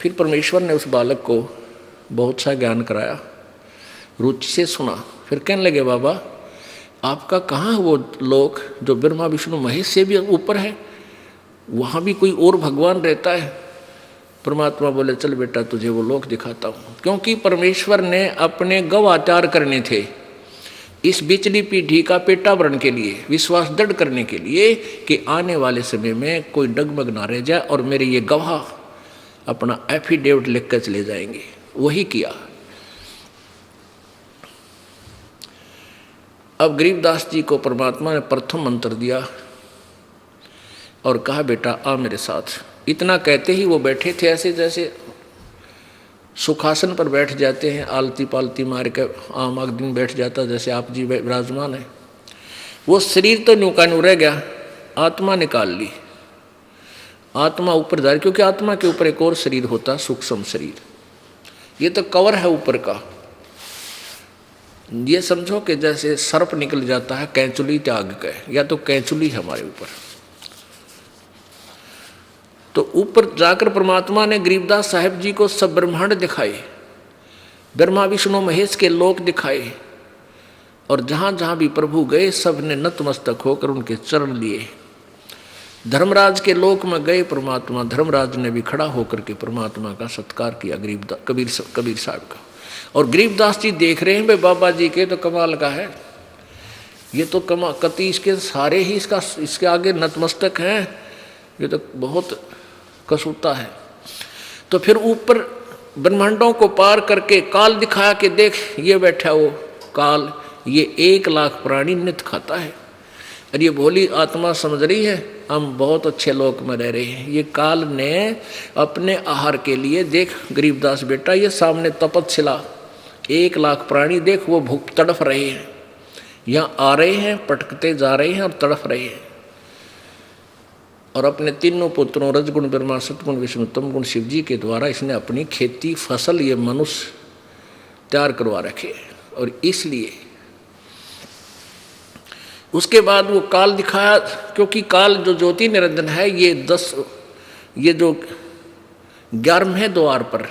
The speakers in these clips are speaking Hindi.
फिर परमेश्वर ने उस बालक को बहुत सा ज्ञान कराया, रुचि से सुना। फिर कहने लगे, बाबा आपका कहाँ वो लोक जो ब्रह्मा विष्णु महेश से भी ऊपर है, वहाँ भी कोई और भगवान रहता है? परमात्मा बोले, चल बेटा तुझे वो लोक दिखाता हूँ। क्योंकि परमेश्वर ने अपने गवाचार करने थे इस बिचली पीढ़ी का पेटावरण के लिए, विश्वास दृढ़ करने के लिए कि आने वाले समय में कोई डगमग ना रह जाए और मेरे ये गवाह अपना एफिडेविट लिख कर चले जाएंगे। वही किया। अब गरीबदास जी को परमात्मा ने प्रथम मंत्र दिया और कहा, बेटा आ मेरे साथ। इतना कहते ही वो बैठे थे ऐसे जैसे सुखासन पर बैठ जाते हैं, आलती पालती मार के आम आग दिन बैठ जाता, जैसे आप जी विराजमान है। वो शरीर तो न्यू का न्यू रह गया, आत्मा निकाल ली। आत्मा ऊपर जा रही, क्योंकि आत्मा के ऊपर एक और शरीर होता है, सूक्ष्म शरीर। ये तो कवर है ऊपर का। ये समझो कि जैसे सर्प निकल जाता है कैंचुली त्याग के, या तो कैंचुली हमारे ऊपर। तो ऊपर जाकर परमात्मा ने गरीबदास साहिब जी को सब ब्रह्मांड दिखाए, ब्रह्मा विष्णु महेश के लोक दिखाए, और जहाँ जहाँ भी प्रभु गए सब ने नतमस्तक होकर उनके चरण लिए। धर्मराज के लोक में गए परमात्मा, धर्मराज ने भी खड़ा होकर के परमात्मा का सत्कार किया कबीर साहब का। और गरीबदास जी देख रहे हैं, भाई बाबा जी के तो कमाल का है, ये तो कति इसके सारे ही इसके आगे नतमस्तक हैं, ये तो बहुत कसूता है। तो फिर ऊपर ब्रह्मांडों को पार करके काल दिखाया कि देख ये बैठा वो काल, ये 1 लाख प्राणी नित्य खाता है। और ये भोली आत्मा समझ रही है हम बहुत अच्छे लोक में रह रहे हैं। ये काल ने अपने आहार के लिए, देख गरीबदास बेटा ये सामने तपस्या 1 लाख प्राणी देख वो भूख तड़फ रहे हैं, यहाँ आ रहे हैं, पटकते जा रहे हैं और तड़फ रहे हैं। और अपने तीनों पुत्रों रजगुण ब्रह्मा सतगुण विष्णु तमगुण शिव जी के द्वारा इसने अपनी खेती फसल ये मनुष्य तैयार करवा रखे। और इसलिए उसके बाद वो काल दिखाया, क्योंकि काल जो ज्योति निरंजन है ये जो 11वें द्वार पर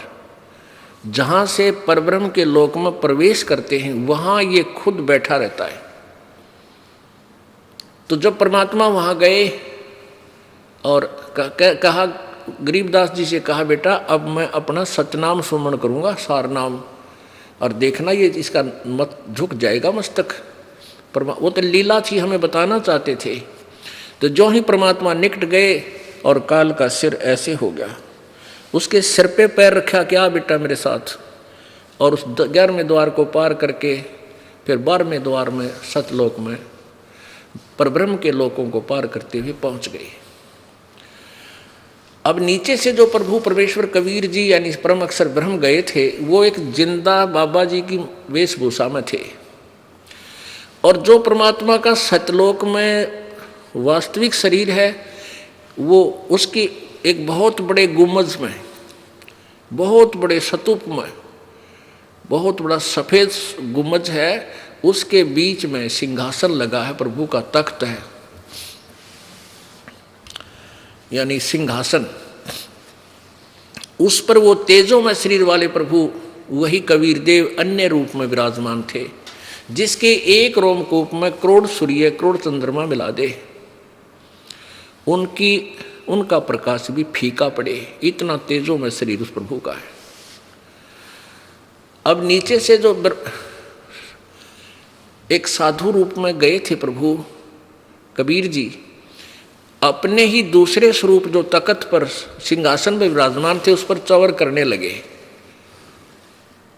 जहाँ से परब्रह्म के लोक में प्रवेश करते हैं वहाँ ये खुद बैठा रहता है। तो जब परमात्मा वहाँ गए और कहा गरीबदास जी से कहा, बेटा अब मैं अपना सतनाम सुमरण करूँगा, सार नाम, और देखना ये इसका मत झुक जाएगा मस्तक। वो तो लीला थी, हमें बताना चाहते थे। तो जो ही परमात्मा निकट गए और काल का सिर ऐसे हो गया, उसके सिर पे पैर रखा, क्या बेटा मेरे साथ, और उस 11वें द्वार को पार करके फिर 12वें द्वार में सतलोक में परब्रह्म के लोकों को पार करते हुए पहुंच गए। अब नीचे से जो प्रभु परमेश्वर कबीर जी यानी परम अक्षर ब्रह्म गए थे, वो एक जिंदा बाबा जी की वेशभूषा में थे। और जो परमात्मा का सतलोक में वास्तविक शरीर है, वो उसकी एक बहुत बड़े गुम्बज में, बहुत बड़े स्तूप में, बहुत बड़ा सफ़ेद गुम्बज है, उसके बीच में सिंहासन लगा है, प्रभु का तख्त है यानी सिंहासन। उस पर वो तेजों में शरीर वाले प्रभु वही कबीर देव अन्य रूप में विराजमान थे, जिसके एक रोमकूप में करोड़ सूर्य करोड़ चंद्रमा मिला दे उनका प्रकाश भी फीका पड़े, इतना तेजों में शरीर उस प्रभु का है। अब नीचे से जो एक साधु रूप में गए थे प्रभु कबीर जी, अपने ही दूसरे स्वरूप जो तख्त पर सिंहासन में विराजमान थे उस पर चवर करने लगे।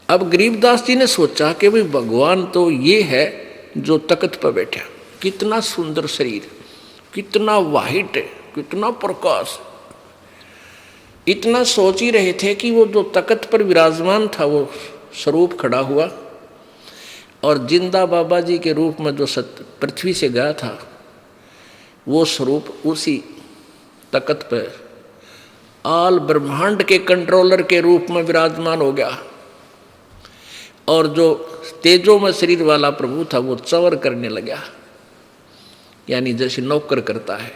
अब गरीबदास जी ने सोचा कि भाई भगवान तो ये है जो तख्त पर बैठा, कितना सुंदर शरीर, कितना वाहिट है, कितना प्रकाश। इतना सोच ही रहे थे कि वो जो तख्त पर विराजमान था वो स्वरूप खड़ा हुआ, और जिंदा बाबा जी के रूप में जो पृथ्वी से गया था वो स्वरूप उसी तख्त पर आल ब्रह्मांड के कंट्रोलर के रूप में विराजमान हो गया। और जो तेजों में शरीर वाला प्रभु था वो चवर करने लगा, यानी जैसे नौकर करता है।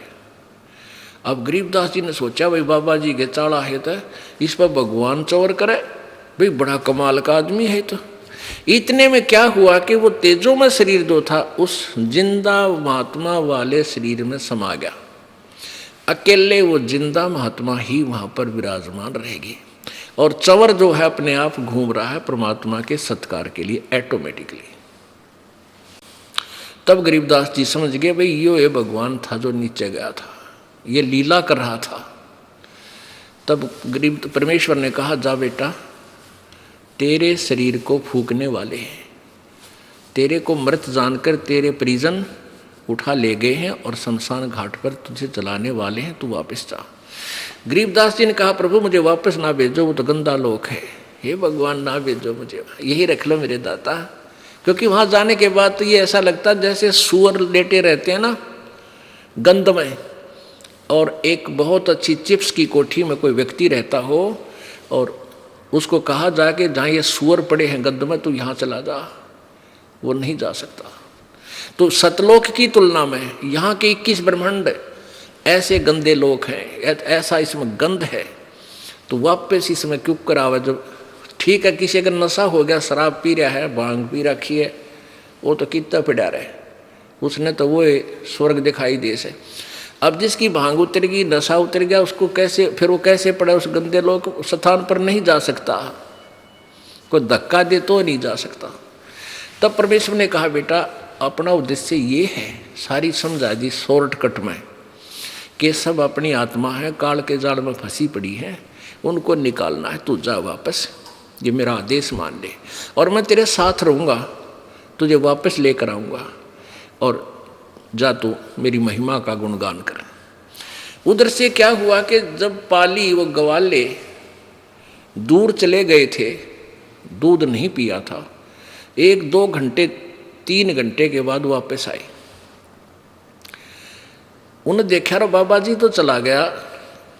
अब गरीबदास जी ने सोचा भाई बाबा जी के चाड़ा है तो इस पर भगवान चौर करे, भाई बड़ा कमाल का आदमी है। तो इतने में क्या हुआ कि वो तेजो में शरीर जो था उस जिंदा महात्मा वाले शरीर में समा गया। अकेले वो जिंदा महात्मा ही वहां पर विराजमान रहेगी और चंवर जो है अपने आप घूम रहा है परमात्मा के सत्कार के लिए ऑटोमेटिकली। तब गरीबदास जी समझ गए भाई ये भगवान था जो नीचे गया था, ये लीला कर रहा था। तब गरीब परमेश्वर ने कहा जा बेटा, तेरे शरीर को फूकने वाले हैं, तेरे को मृत जानकर तेरे परिजन उठा ले गए हैं और शमशान घाट पर तुझे जलाने वाले हैं, तू वापस जा। गरीबदास जी ने कहा प्रभु मुझे वापस ना भेजो, वो तो गंदा लोक है, हे भगवान ना भेजो मुझे, यही रख लो मेरे दाता। क्योंकि वहां जाने के बाद तो ये ऐसा लगता जैसे सुअर लेटे रहते हैं ना गंध में, और एक बहुत अच्छी चिप्स की कोठी में कोई व्यक्ति रहता हो और उसको कहा जाए कि जहाँ ये सुअर पड़े हैं गंध में, तू यहाँ चला जा, वो नहीं जा सकता। तो सतलोक की तुलना में यहाँ के 21 ब्रह्मांड ऐसे गंदे लोक हैं, ऐसा इसमें गंध है, तो वापस इसमें क्यों करावे। जब ठीक है किसी अगर नशा हो गया, शराब पी रहा है, भांग पी रखी है, वो तो कितना पिड़ा रहे, उसने तो वो स्वर्ग दिखाई दे से। अब जिसकी भांग उतर गई, नशा उतर गया, उसको कैसे फिर वो कैसे पड़ा उस गंदे लोक स्थान पर नहीं जा सकता, कोई धक्का दे तो नहीं जा सकता। तब परमेश्वर ने कहा बेटा अपना उद्देश्य ये है, सारी समझा दी शॉर्टकट में, कि सब अपनी आत्मा है, काल के जाल में फंसी पड़ी है, उनको निकालना है। तू जा वापस, ये मेरा आदेश मान ले और मैं तेरे साथ रहूँगा, तुझे वापस लेकर आऊँगा, और जा तू मेरी महिमा का गुणगान कर। उधर से क्या हुआ कि जब पाली वो ग्वाले दूर चले गए थे, दूध नहीं पिया था, 1-2 घंटे 3 घंटे के बाद वापस आए। उन्हें देखा रो बाबा जी तो चला गया,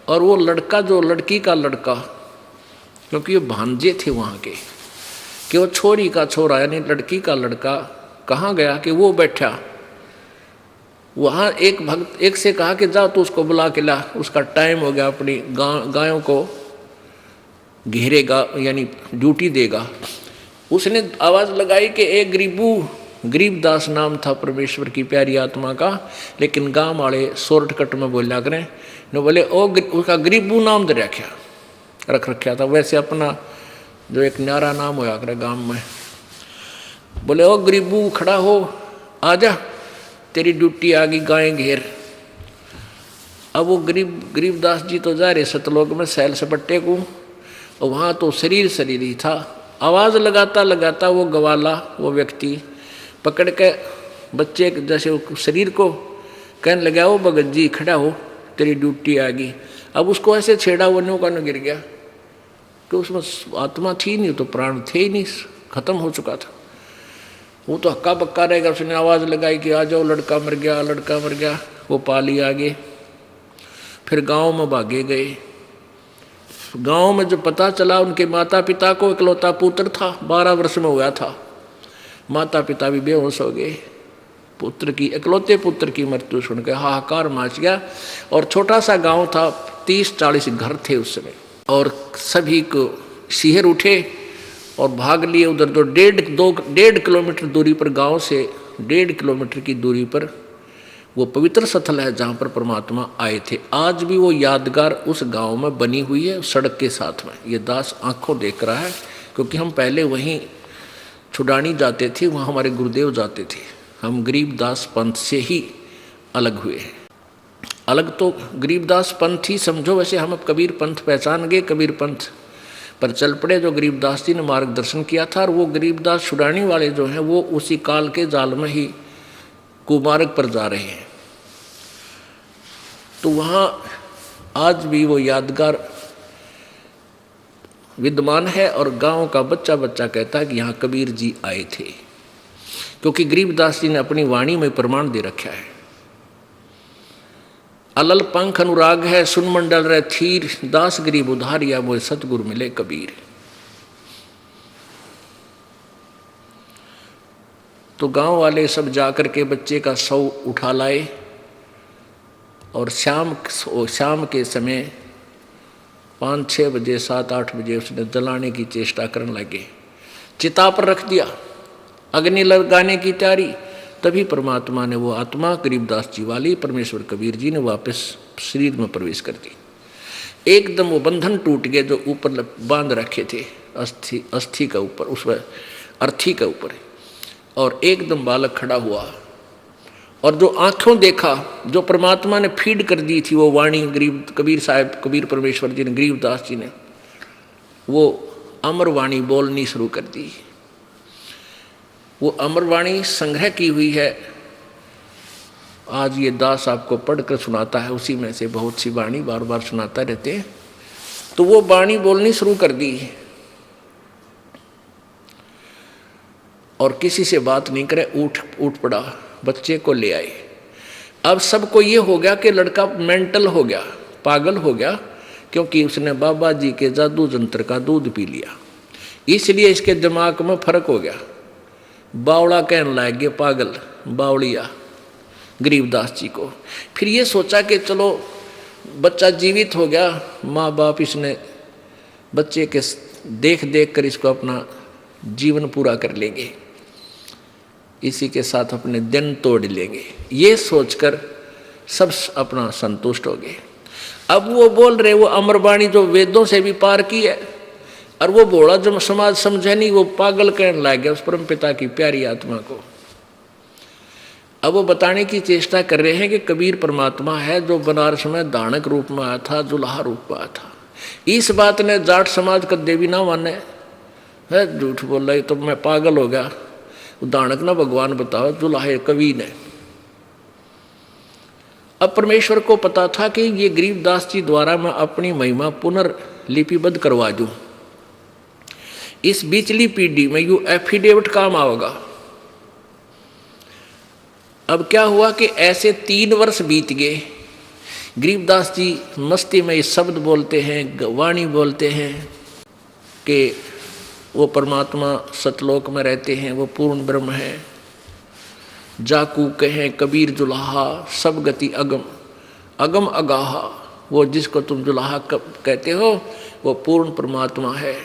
और वो लड़का जो लड़की का लड़का, क्योंकि ये भांजे थे वहाँ के, कि वो छोरी का छोरा यानी लड़की का लड़का कहाँ गया, कि वो बैठा वहाँ। एक भक्त एक से कहा कि जा तू उसको बुला के ला, उसका टाइम हो गया, अपनी गायों को घेरेगा यानी ड्यूटी देगा। उसने आवाज़ लगाई कि एक गरीबदास नाम था परमेश्वर की प्यारी आत्मा का, लेकिन गांव वाले शॉर्टकट में बोला करें न, बोले ओ उसका गरीबू नाम दे रख रखा था, वैसे अपना जो एक न्यारा नाम होया करे गांव में, बोले ओ गरीबू खड़ा हो, आजा तेरी ड्यूटी आ गई, गाय घेर। अब वो गरीबदास जी तो जा रहे सतलोक में सैल सपट्टे को, और वहाँ तो शरीर ही था। आवाज़ लगाता वो गवाला वो व्यक्ति पकड़ के बच्चे जैसे शरीर को कहने लगा, वो भगत जी खड़ा हो तेरी ड्यूटी आ गई। अब उसको ऐसे छेड़ा, वो न्यों का न गिर गया, कि उसमें आत्मा थी नहीं, तो प्राण थे ही नहीं, खत्म हो चुका था। वो तो हक्का बक्का रहेगा। उसने आवाज़ लगाई कि आ जाओ, लड़का मर गया, लड़का मर गया। वो पाली आगे, फिर गांव में भागे गए। गांव में जो पता चला उनके माता पिता को इकलौता पुत्र था, 12 वर्ष में हुआ था, माता पिता भी बेहोश हो गए। पुत्र की इकलौते पुत्र की मृत्यु सुनकर हाहाकार मच गया। और छोटा सा गांव था, 30-40 घर थे उस समय, और सभी को शिहर उठे और भाग लिए उधर। तो 1.5 किलोमीटर दूरी पर, गांव से 1.5 किलोमीटर की दूरी पर वो पवित्र स्थल है जहाँ पर परमात्मा आए थे। आज भी वो यादगार उस गांव में बनी हुई है, सड़क के साथ में। ये दास आंखों देख रहा है, क्योंकि हम पहले वहीं छुड़ानी जाते थे, वहाँ हमारे गुरुदेव जाते थे। हम गरीबदास पंथ से ही अलग हुए हैं। अलग तो गरीबदास पंथ ही समझो, वैसे हम अब कबीर पंथ पहचान गए, कबीर पंथ पर चल पड़े जो गरीबदास जी ने मार्गदर्शन किया था। और वो गरीबदास छुड़ाने वाले जो हैं वो उसी काल के जाल में ही कुमार्ग पर जा रहे हैं। तो वहाँ आज भी वो यादगार विद्यमान है, और गांव का बच्चा बच्चा कहता है कि यहाँ कबीर जी आए थे, क्योंकि गरीबदास जी ने अपनी वाणी में प्रमाण दे रखा है। अलल पंख अनुराग है, सुन मंडल रह थीर, दास गरीब उधारिया मोए सतगुरु मिले कबीर। तो गांव वाले सब जाकर के बच्चे का शव उठा लाए, और शाम के समय 5-6 बजे 7-8 बजे उसने जलाने की चेष्टा करने लगे। चिता पर रख दिया, अग्नि लगाने की तैयारी। तभी परमात्मा ने वो आत्मा गरीबदास जी वाली परमेश्वर कबीर जी ने वापस शरीर में प्रवेश कर दी। एकदम वो बंधन टूट गए जो ऊपर बांध रखे थे अस्थि का ऊपर, उस अर्थी के ऊपर, और एकदम बालक खड़ा हुआ। और जो आंखों देखा, जो परमात्मा ने फीड कर दी थी वो वाणी कबीर साहब, कबीर परमेश्वर जी ने, गरीबदास जी ने वो अमर वाणी बोलनी शुरू कर दी। वो अमर वाणी संग्रह की हुई है। आज ये दास आपको पढ़कर सुनाता है, उसी में से बहुत सी वाणी बार बार सुनाता रहते हैं। तो वो वाणी बोलनी शुरू कर दी और किसी से बात नहीं करे, उठ पड़ा, बच्चे को ले आए। अब सबको ये हो गया कि लड़का मेंटल हो गया, पागल हो गया, क्योंकि उसने बाबा जी के जादू जंत्र का दूध पी लिया। इसलिए इसके दिमाग में फर्क हो गया। बावड़ा कहने लग गए, पागल, बावड़िया गरीबदास जी को। फिर ये सोचा कि चलो बच्चा जीवित हो गया, माँ बाप इसने बच्चे के देख देख कर इसको अपना जीवन पूरा कर लेंगे, इसी के साथ अपने दिन तोड़ लेंगे, ये सोचकर सब अपना संतुष्ट हो गए। अब वो बोल रहे, वो अमरवाणी जो वेदों से भी पार की है, और वो बोला जो समाज समझे नहीं, वो पागल कहने लग गया उस परम पिता की प्यारी आत्मा को। अब वो बताने की चेष्टा कर रहे हैं कि कबीर परमात्मा है जो बनारस में दानक रूप में आया था, जुल्हा रूप में आया था। इस बात ने जाट समाज कदे भी ना माने, है झूठ बोल रही, तो मैं पागल हो गया। दानक ना भगवान बताओ, जुल्हा कवि ने। अब परमेश्वर को पता था कि ये गरीबदास जी द्वारा मैं अपनी महिमा पुनर्लिपिबद्ध करवा दूं, इस बीचली पीढ़ी में यू एफिडेविट काम आएगा। अब क्या हुआ कि ऐसे 3 वर्ष बीत गए। गरीबदास जी मस्ती में ये शब्द बोलते हैं, वाणी बोलते हैं कि वो परमात्मा सतलोक में रहते हैं, वो पूर्ण ब्रह्म है। जाकू कहें कबीर जुलाहा, सब गति अगम, अगम अगाहा। वो जिसको तुम जुलाहा कहते हो वो पूर्ण परमात्मा है।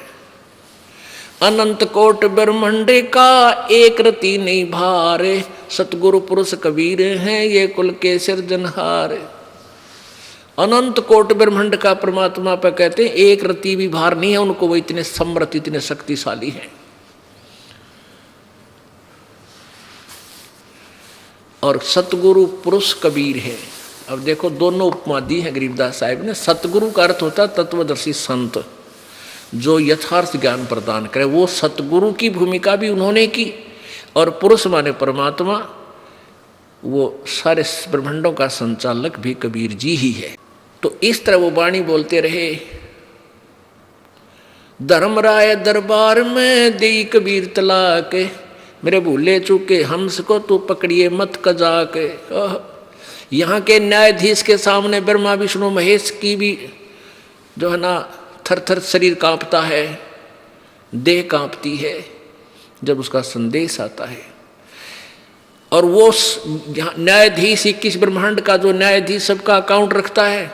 अनंत कोट ब्रह्मांड का एक रति नहीं भारे, सतगुरु पुरुष कबीर हैं ये कुल के सिरजनहार। अनंत कोट ब्रह्मांड का परमात्मा पर कहते हैं एक रति भी भार नहीं है उनको, वो इतने समर्थ, इतने शक्तिशाली हैं। और सतगुरु पुरुष कबीर है। अब देखो दोनों उपमा दी है गरीबदास साहिब ने। सतगुरु का अर्थ होता है तत्वदर्शी संत, जो यथार्थ ज्ञान प्रदान करे। वो सतगुरु की भूमिका भी उन्होंने की, और पुरुष माने परमात्मा, वो सारे ब्रह्मांडों का संचालक भी कबीर जी ही है। तो इस तरह वो वाणी बोलते रहे। धर्मराय दरबार में देई कबीर तलाक, मेरे भूले चूके हंस को तू पकड़िए मत कजाक। यहाँ के न्यायाधीश के सामने ब्रह्मा विष्णु महेश की भी जो है ना थर थर शरीर कांपता है, देह कांपती है जब उसका संदेश आता है। और वो न्यायाधीश 21 ब्रह्मांड का जो न्यायाधीश सबका अकाउंट रखता है,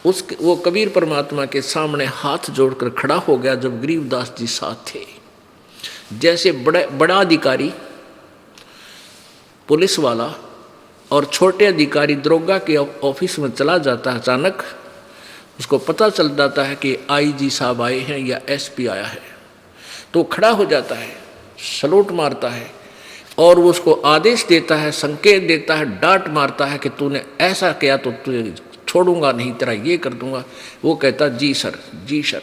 वो कबीर परमात्मा के सामने हाथ जोड़कर खड़ा हो गया जब गरीबदास जी साथ थे। जैसे बड़ा अधिकारी पुलिस वाला और छोटे अधिकारी दरोगा के ऑफिस में चला जाता है, अचानक उसको पता चल जाता है कि आईजी साहब आए हैं या एसपी आया है, तो खड़ा हो जाता है, सलूट मारता है और वो उसको आदेश देता है, संकेत देता है, डांट मारता है कि तूने ऐसा किया तो तुझे छोड़ूंगा नहीं, तेरा ये कर दूंगा। वो कहता जी सर, जी सर।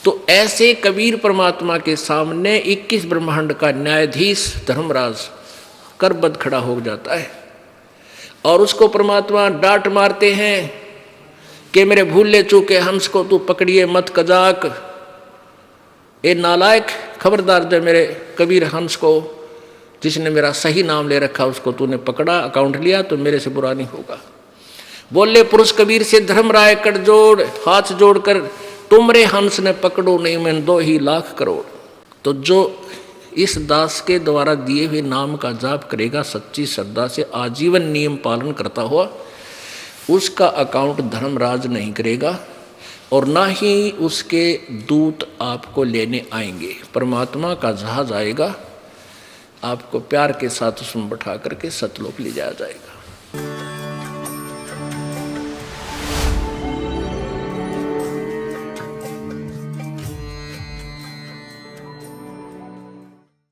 तो ऐसे कबीर परमात्मा के सामने 21 ब्रह्मांड का न्यायाधीश धर्मराज करबद्ध खड़ा हो जाता है और उसको परमात्मा डांट मारते हैं कि मेरे भूले चूके हंस को तू पकड़िए मत कजाक। ए नालायक, खबरदार दे मेरे कबीर हंस को, जिसने मेरा सही नाम ले रखा उसको तूने पकड़ा, अकाउंट लिया तो मेरे से बुरा नहीं होगा। बोले पुरुष कबीर से धर्मराय कर जोड़, हाथ जोड़कर तुमरे हंस ने पकड़ो नहीं मैं 2 ही लाख करोड़। तो जो इस दास के द्वारा दिए हुए नाम का जाप करेगा सच्ची श्रद्धा से, आजीवन नियम पालन करता हुआ, उसका अकाउंट धर्मराज नहीं करेगा और ना ही उसके दूत आपको लेने आएंगे। परमात्मा का जहाज आएगा, आपको प्यार के साथ उसमें बैठा करके सतलोक ले जाया जाएगा।